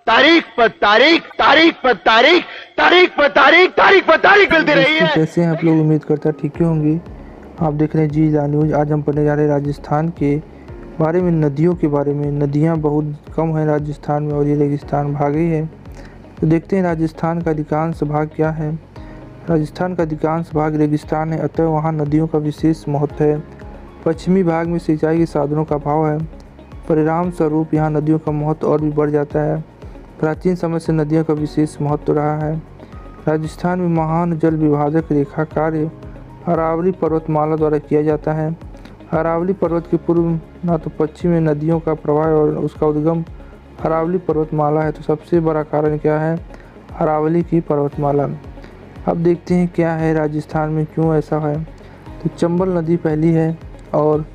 तारीख पर तारीख, तारीख पर तारीख, तारीख पर तारीख, तारीख पर तारीख मिलती रही है। कैसे हैं आप लोग? उम्मीद करता ठीक ही होंगे। आप देख रहे हैं जी ला न्यूज़। आज हम पढ़ने जा रहे हैं राजस्थान के बारे में, नदियों के बारे में। नदियाँ बहुत कम हैं राजस्थान में और ये रेगिस्तान भाग ही है। तो देखते हैं राजस्थान का अधिकांश भाग क्या है। राजस्थान का अधिकांश भाग रेगिस्तान है, अतः वहाँ नदियों का विशेष महत्व है। पश्चिमी भाग में सिंचाई के साधनों का अभाव है, परिणाम स्वरूप यहाँ नदियों का महत्व और भी बढ़ जाता है। प्राचीन समय से नदियों का विशेष महत्व रहा है। राजस्थान में महान जल विभाजक रेखा कार्य अरावली पर्वतमाला द्वारा किया जाता है। अरावली पर्वत के पूर्व न तो पश्चिम में नदियों का प्रवाह और उसका उद्गम अरावली पर्वतमाला है, तो सबसे बड़ा कारण क्या है? अरावली की पर्वतमाला। अब देखते हैं क्या है राजस्थान में, क्यों ऐसा है। तो चंबल नदी पहली है और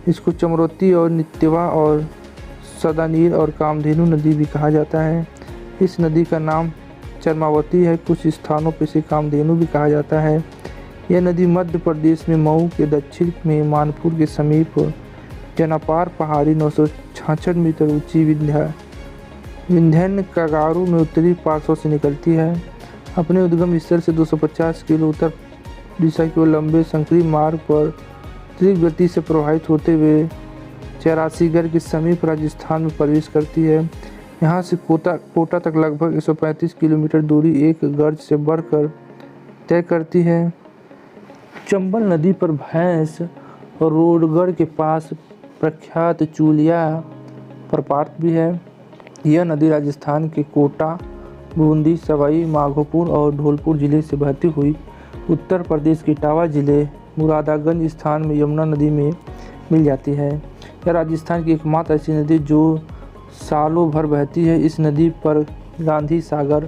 इसको चमरोती और नित्यवा और सदानीर और कामधेनु नदी भी कहा जाता है। इस नदी का नाम चरमावती है, कुछ स्थानों पर इसे कामधेनु भी कहा जाता है। यह नदी मध्य प्रदेश में मऊ के दक्षिण में मानपुर के समीप जनापार पहाड़ी 966 मीटर ऊंची विंध्यन कगारू में उत्तरी पार्श्व से निकलती है। अपने उद्गम स्थल से 250 किलो उत्तर दिशा की ओर लंबे संकरी मार्ग पर तीव्र गति से प्रवाहित होते हुए चौरासीगढ़ के समीप राजस्थान में प्रवेश करती है। यहाँ से कोटा तक लगभग 135 किलोमीटर दूरी एक गर्ज से बढ़कर तय करती है। चंबल नदी पर भैंस और रोडगढ़ के पास प्रख्यात चूलिया प्रपात भी है। यह नदी राजस्थान के कोटा, बूंदी, सवाई माधोपुर और धौलपुर जिले से बहती हुई उत्तर प्रदेश के इटावा जिले मुरादागंज स्थान में यमुना नदी में मिल जाती है। यह राजस्थान की एकमात्र ऐसी नदी जो सालों भर बहती है। इस नदी पर गांधी सागर,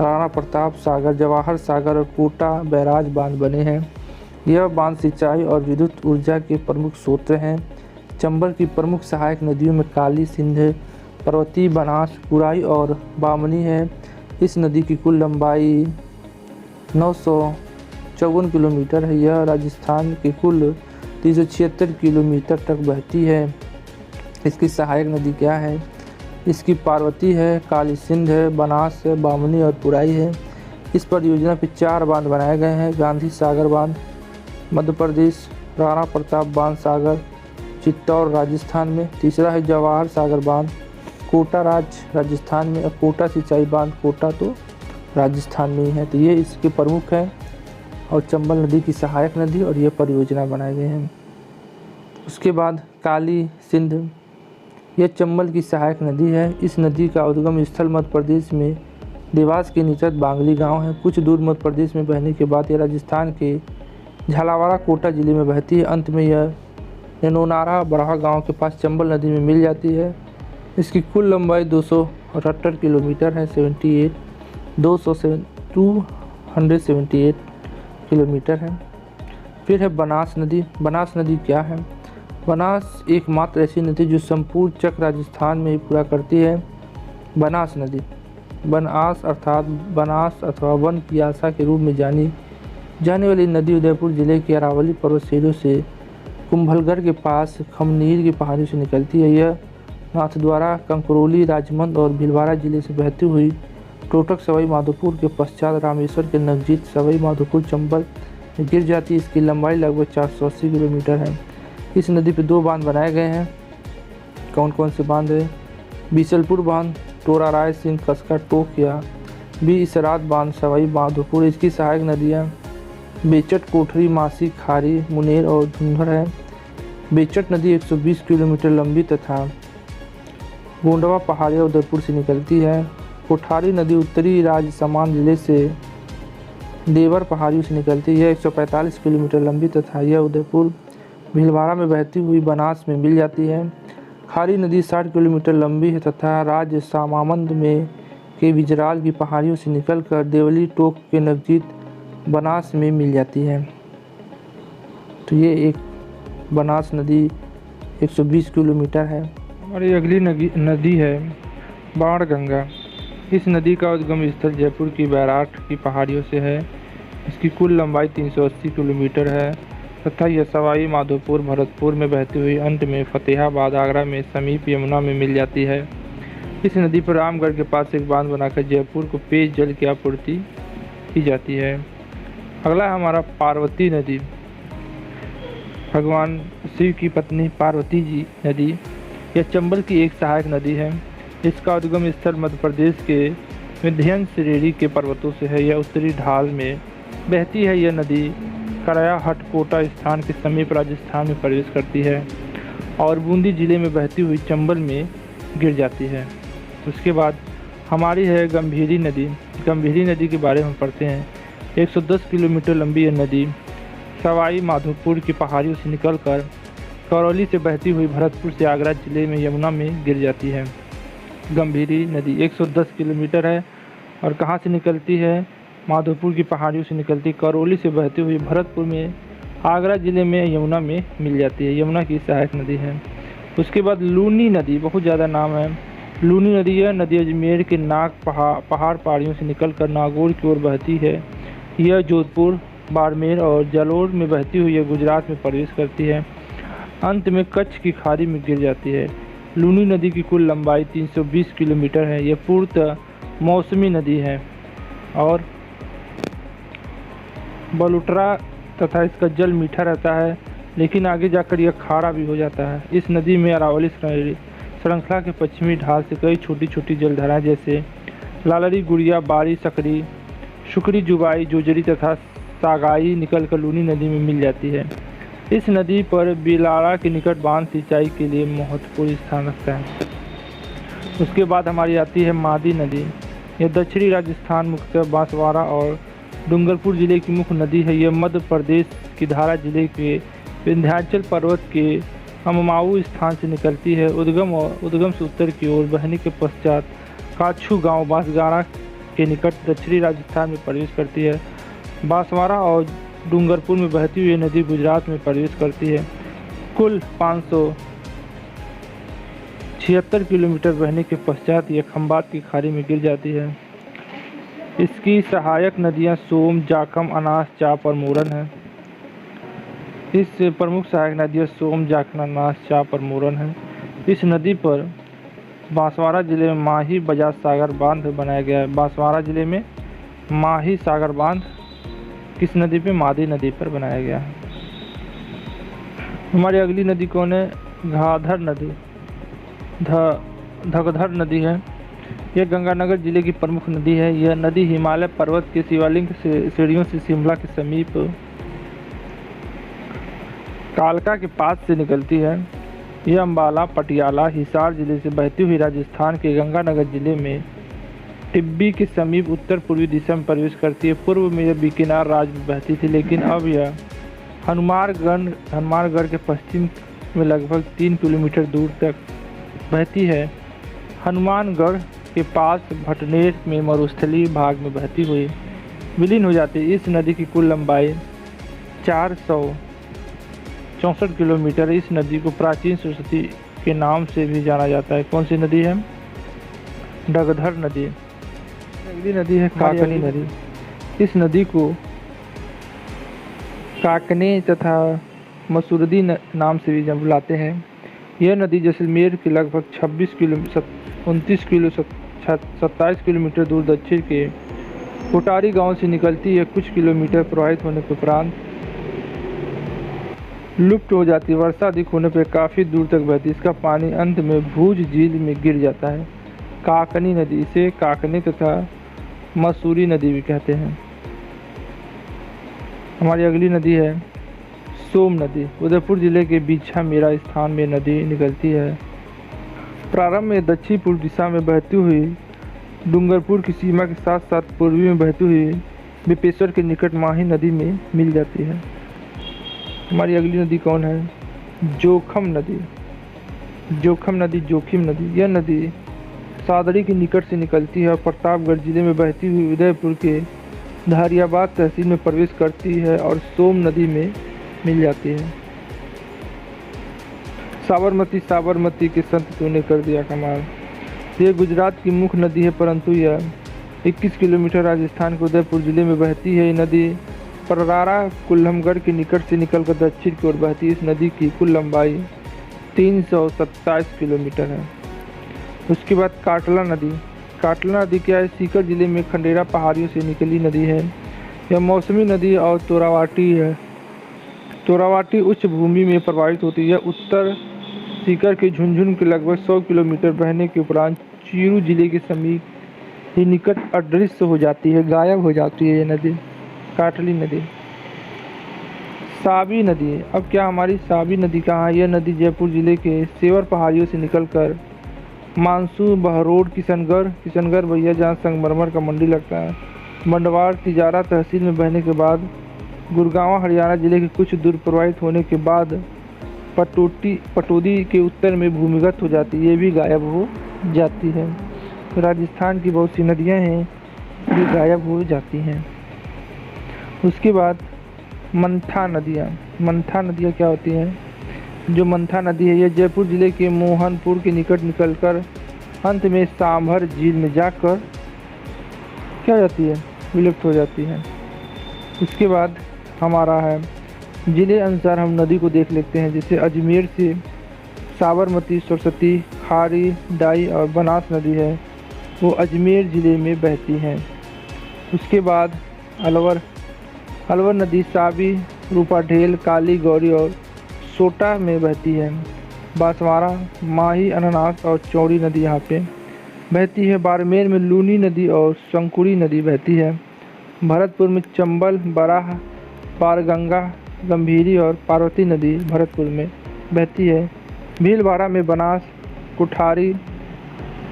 राणा प्रताप सागर, जवाहर सागर और कोटा बैराज बांध बने हैं। यह बांध सिंचाई और विद्युत ऊर्जा के प्रमुख स्रोत हैं। चंबल की प्रमुख सहायक नदियों में काली, सिंध, पर्वती, बनास, कुराई और बामनी है। इस नदी की कुल लंबाई 954 किलोमीटर है। यह राजस्थान के कुल 376 किलोमीटर तक बहती है। इसकी सहायक नदी क्या है? इसकी पार्वती है, काली सिंध है, बनास है, बामनी और पुराई है। इस परियोजना पर 4 बांध बनाए गए हैं। गांधी सागर बांध मध्य प्रदेश, राणा प्रताप बांध सागर चित्तौड़ राजस्थान में, तीसरा है जवाहर सागर बांध कोटा राजस्थान में, और कोटा सिंचाई बांध कोटा तो राजस्थान में ही है। तो ये इसके प्रमुख हैं और चंबल नदी की सहायक नदी और ये परियोजना बनाए गए हैं। उसके बाद काली सिंध, यह चंबल की सहायक नदी है। इस नदी का उद्गम स्थल मध्य प्रदेश में देवास के निकट बांगली गांव है। कुछ दूर मध्य प्रदेश में बहने के बाद यह राजस्थान के झालावाड़ कोटा जिले में बहती है। अंत में यह नैनोनारा बरहा गांव के पास चंबल नदी में मिल जाती है। इसकी कुल लंबाई 278 किलोमीटर है, 278 किलोमीटर है। फिर है बनास नदी। बनास नदी क्या है? बनास एकमात्र ऐसी नदी जो संपूर्ण चक्र राजस्थान में ही पूरा करती है। बनास नदी, बनास अर्थात बनास अथवा वन की आशा के रूप में जानी जाने वाली नदी उदयपुर जिले के अरावली पर्वत श्रेणियों से कुंभलगढ़ के पास खमनीर की पहाड़ी से निकलती है। यह नाथद्वारा, कंकरौली, राजमंद और भीलवाड़ा जिले से बहती हुई टोटक सवाई माधोपुर के पश्चात रामेश्वर के नजदीक सवाई माधोपुर चंबल में गिर जाती है। इसकी लंबाई लगभग 480 किलोमीटर है। इस नदी पर 2 बांध बनाए गए हैं। कौन कौन से बांध है? बीसलपुर बांध, टोरा राय सिंह, कसका टोक या बी इसरात बांध सवाई माधोपुर। इसकी सहायक नदियाँ बेचट, कोठरी, मासी, खारी, मुनेर और धुंधर है। बेचट नदी 120 किलोमीटर लंबी तथा गोंडवा पहाड़िया उदयपुर से निकलती है। कोठारी नदी उत्तरी राजसमान जिले से देवर पहाड़ियों से निकलती है। 145 किलोमीटर लंबी तथा यह उदयपुर भीलवाड़ा में बहती हुई बनास में मिल जाती है। खारी नदी 60 किलोमीटर लंबी है तथा राजसामामंद में के विजराल की पहाड़ियों से निकलकर देवली टोक के नज़दीक बनास में मिल जाती है। तो ये एक बनास नदी 120 किलोमीटर है। हमारी अगली नदी है बाणगंगा। इस नदी का उद्गम स्थल जयपुर की बैराठ की पहाड़ियों से है। इसकी कुल लंबाई 380 किलोमीटर है तथा यह सवाई माधोपुर, भरतपुर में बहती हुई अंत में फतेहाबाद, आगरा में समीप यमुना में मिल जाती है। इस नदी पर रामगढ़ के पास एक बांध बनाकर जयपुर को पेयजल की आपूर्ति की जाती है। अगला हमारा पार्वती नदी, भगवान शिव की पत्नी पार्वती जी नदी। यह चंबल की एक सहायक नदी है। इसका उद्गम स्थल मध्य प्रदेश के विंध्य श्रेणी के पर्वतों से है। यह उत्तरी ढाल में बहती है। यह नदी करायाहट कोटा स्थान के समीप राजस्थान में प्रवेश करती है और बूंदी जिले में बहती हुई चंबल में गिर जाती है। उसके बाद हमारी है गंभीरी नदी। गंभीरी नदी के बारे में पढ़ते हैं। 110 किलोमीटर लंबी यह नदी सवाई माधोपुर की पहाड़ियों से निकलकर करौली से बहती हुई भरतपुर से आगरा जिले में यमुना में गिर जाती है। गंभीरी नदी 110 किलोमीटर है और कहाँ से निकलती है? माधोपुर की पहाड़ियों से निकलती, करौली से बहती हुई भरतपुर में आगरा जिले में यमुना में मिल जाती है। यमुना की सहायक नदी है। उसके बाद लूनी नदी, बहुत ज़्यादा नाम है। लूनी नदी, यह नदी अजमेर के नाग पहाड़ियों से निकलकर नागौर की ओर बहती है। यह जोधपुर, बाड़मेर और जालोर में बहती हुई यह गुजरात में प्रवेश करती है। अंत में कच्छ की खाड़ी में गिर जाती है। लूनी नदी की कुल लंबाई 320 किलोमीटर है। यह पूर्णतः मौसमी नदी है और बलुटरा तथा इसका जल मीठा रहता है, लेकिन आगे जाकर यह खारा भी हो जाता है। इस नदी में अरावली श्रृंखला के पश्चिमी ढाल से कई छोटी छोटी जलधाराएं जैसे लालड़ी, गुड़िया, बारी, सकरी, शुक्री, जुबाई, जोजरी तथा सागाई निकलकर लूनी नदी में मिल जाती है। इस नदी पर बिलाड़ा के निकट बांध सिंचाई के लिए महत्वपूर्ण स्थान रखता है। उसके बाद हमारी आती है मादी नदी। यह दक्षिणी राजस्थान मुख्यतः बांसवाड़ा और डूंगरपुर जिले की मुख्य नदी है। यह मध्य प्रदेश की धारा जिले के विंध्याचल पर्वत के अममाऊ स्थान से निकलती है। उद्गम से उत्तर की ओर बहने के पश्चात काछू गांव बांसगाड़ा के निकट दक्षिणी राजस्थान में प्रवेश करती है। बांसवाड़ा और डूंगरपुर में बहती हुई नदी गुजरात में प्रवेश करती है। कुल 576 किलोमीटर बहने के पश्चात यह खंबात की खाड़ी में गिर जाती है। इसकी सहायक नदियां सोम, जाखम, अनास, चाप और मोरन हैं। इस प्रमुख सहायक नदियां सोम, जाखम, अनास, चाप और मोरन हैं। इस नदी पर बांसवाड़ा जिले में माही बजाज सागर बांध बनाया गया है। बांसवाड़ा जिले में माही सागर बांध किस नदी पे? मादी नदी पर बनाया गया है। हमारी अगली नदी कौन है? घाघर नदी, धगधर नदी है। यह गंगानगर जिले की प्रमुख नदी है। यह नदी हिमालय पर्वत के शिवालिक श्रेणियों से शिमला के समीप कालका के पास से निकलती है। यह अम्बाला, पटियाला, हिसार जिले से बहती हुई राजस्थान के गंगानगर जिले में टिब्बी के समीप उत्तर पूर्वी दिशा में प्रवेश करती है। पूर्व में यह बीकानेर राज्य में बहती थी, लेकिन अब यह हनुमानगढ़ के पश्चिम में लगभग 3 किलोमीटर दूर तक बहती है। हनुमानगढ़ के पास भटनेर में मरुस्थलीय भाग में बहती हुई विलीन हो जाती है। इस नदी की कुल लंबाई 464 किलोमीटर। इस नदी को प्राचीन सरस्वती के नाम से भी जाना जाता है। कौन सी नदी है? डगधर नदी। अगली नदी है काकनी नदी। इस नदी को काकने तथा मसूरदी नाम से भी बुलाते हैं। यह नदी जैसलमेर के लगभग 27 किलोमीटर दूर दक्षिण के कोटारी गांव से निकलती है। कुछ किलोमीटर प्रवाहित होने के उपरांत लुप्त हो जाती है। वर्षा अधिक होने पर काफ़ी दूर तक बहती है। इसका पानी अंत में भूज झील में गिर जाता है। काकनी नदी, इसे काकनी तथा मसूरी नदी भी कहते हैं। हमारी अगली नदी है सोम नदी। उदयपुर जिले के बीछा मेरा स्थान में नदी निकलती है। प्रारंभ में दक्षिण पूर्व दिशा में बहती हुई डूंगरपुर की सीमा के साथ साथ पूर्वी में बहती हुई विपेश्वर के निकट माही नदी में मिल जाती है। हमारी अगली नदी कौन है? जोखम नदी। जोखिम नदी, यह नदी सादड़ी के निकट से निकलती है और प्रतापगढ़ जिले में बहती हुई उदयपुर के धारियाबाद तहसील में प्रवेश करती है और सोम नदी में मिल जाती है। साबरमती के संत तूने कर दिया कमाल। यह गुजरात की मुख्य नदी है, परंतु यह 21 किलोमीटर राजस्थान के उदयपुर जिले में बहती है। ये नदी पररारा कुल्लमगढ़ के निकट से निकलकर दक्षिण की ओर बहती है। इस नदी की कुल लंबाई 327 किलोमीटर है। उसके बाद काटला नदी। काटला नदी क्या है, सीकर जिले में खंडेरा पहाड़ियों से निकली नदी है। यह मौसमी नदी और तोरावाटी है। तोरावाटी उच्च भूमि में प्रवाहित होती है। यह उत्तर सीकर के झुनझुन के लगभग 100 किलोमीटर बहने के उपरांत चीरू जिले के समीप ही निकट अदृश्य हो जाती है, गायब हो जाती है ये नदी, काटली नदी। साबी नदी। अब क्या हमारी साबी नदी कहाँ है? यह नदी जयपुर जिले के सेवर पहाड़ियों से निकलकर मानसू, बहरोड, किशनगढ़ भैया जहाँ संगमरमर का मंडी लगता है, मंडवार, तिजारा तहसील में बहने के बाद गुड़गांव हरियाणा जिले के कुछ दूर प्रवाहित होने के बाद पटौदी के उत्तर में भूमिगत हो जाती है, ये भी गायब हो जाती है। तो राजस्थान की बहुत सी नदियाँ हैं जो गायब हो जाती हैं। उसके बाद मंथा नदियाँ क्या होती हैं? जो मंथा नदी है यह जयपुर जिले के मोहनपुर के निकट निकलकर अंत में सांभर झील में जाकर क्या हो जाती है? विलुप्त हो जाती है। उसके बाद हमारा है जिले अनुसार हम नदी को देख लेते हैं। जैसे अजमेर से साबरमती, सरस्वती, खारी, डाई और बनास नदी है, वो अजमेर ज़िले में बहती हैं। उसके बाद अलवर नदी साबी, रूपाढेल, काली, गौरी और सोटा में बहती है। बांसवाड़ा, माही, अनानास और चौड़ी नदी यहाँ पे बहती है। बाड़मेर में लूनी नदी और शंकुड़ी नदी बहती है। भरतपुर में चंबल, बराह, पारगंगा, गंभीरी और पार्वती नदी भरतपुर में बहती है। भीलवाड़ा में बनास, कुठारी,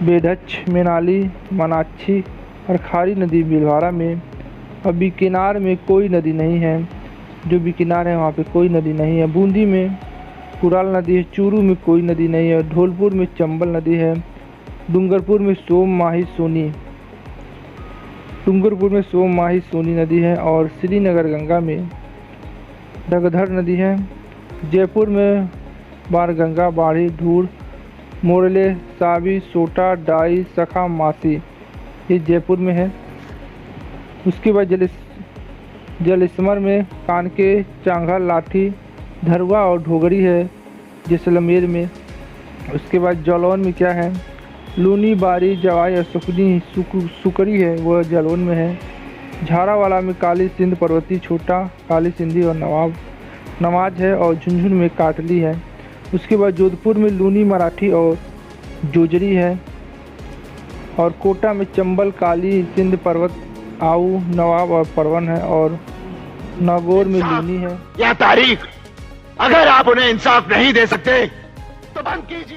बेढच्छ, मेनाली, मनाक्षी और खारी नदी भीलवाड़ा में। और बीकानेर में कोई नदी नहीं है, जो बीकानेर है वहाँ पे कोई नदी नहीं है। बूंदी में कुराल नदी है। चूरू में कोई नदी नहीं है। धौलपुर में चंबल नदी है। डूंगरपुर में सोम माही सोनी नदी है। और श्रीनगर गंगा में डगधर नदी है। जयपुर में बाणगंगा, बाड़ी, धूर, मोरले, साबी, सोटा, डाई, सखा, मासी, ये जयपुर में है। उसके बाद जलेसमर में कानके, चांगा, लाठी, धरवा और ढोगरी है जैसलमेर में। उसके बाद जालौन में क्या है? लूनी, बारी, जवाई और सुकरी है, वह जालौन में है। झारावाला में काली सिंध, पर्वती, छोटा काली सिंधी और नमाज है। और झुनझुन में काटली है। उसके बाद जोधपुर में लूनी, मराठी और जोजरी है। और कोटा में चंबल, काली सिंध, पर्वत, आऊ, नवाब और परवन है। और नागौर में लूनी है। या तारीख, अगर आप उन्हें इंसाफ नहीं दे सकते तो बंद कीजिए।